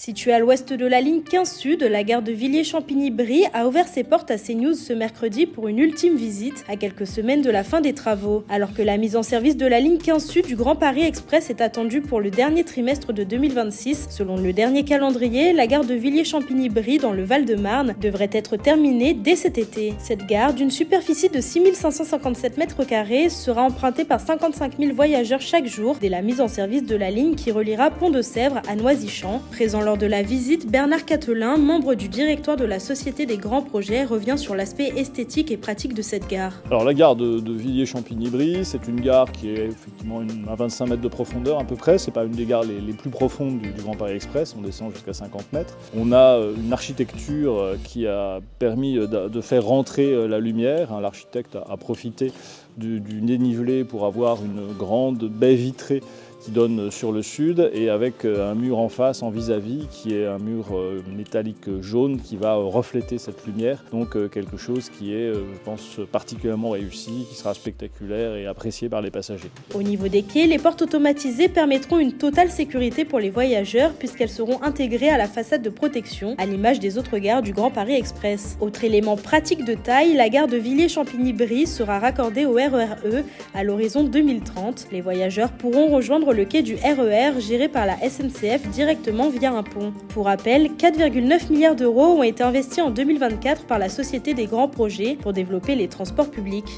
Située à l'ouest de la ligne 15 Sud, la gare de Villiers-Champigny-Brie a ouvert ses portes à CNews ce mercredi pour une ultime visite, à quelques semaines de la fin des travaux. Alors que la mise en service de la ligne 15 Sud du Grand Paris Express est attendue pour le dernier trimestre de 2026, selon le dernier calendrier, la gare de Villiers-Champigny-Brie dans le Val-de-Marne devrait être terminée dès cet été. Cette gare, d'une superficie de 6557 m², sera empruntée par 55 000 voyageurs chaque jour dès la mise en service de la ligne qui reliera Pont-de-Sèvres à Noisy-Champs. Présent lors de la visite, Bernard Catelin, membre du directoire de la Société des Grands Projets, revient sur l'aspect esthétique et pratique de cette gare. Alors la gare de Villiers-Champigny-Brie, c'est une gare qui est effectivement à 25 mètres de profondeur à peu près. C'est pas une des gares les plus profondes du Grand Paris Express, on descend jusqu'à 50 mètres. On a une architecture qui a permis de faire rentrer la lumière. L'architecte a profité du dénivelé pour avoir une grande baie vitrée qui donne sur le sud et avec un mur en face, en vis-à-vis, qui est un mur métallique jaune qui va refléter cette lumière. Donc quelque chose qui est, je pense, particulièrement réussi, qui sera spectaculaire et apprécié par les passagers. Au niveau des quais, les portes automatisées permettront une totale sécurité pour les voyageurs puisqu'elles seront intégrées à la façade de protection, à l'image des autres gares du Grand Paris Express. Autre élément pratique de taille, la gare de Villiers-Champigny-Brie sera raccordée au RER E à l'horizon 2030. Les voyageurs pourront rejoindre le quai du RER géré par la SNCF directement via un pont. Pour rappel, 4,9 milliards d'euros ont été investis en 2024 par la Société des Grands Projets pour développer les transports publics.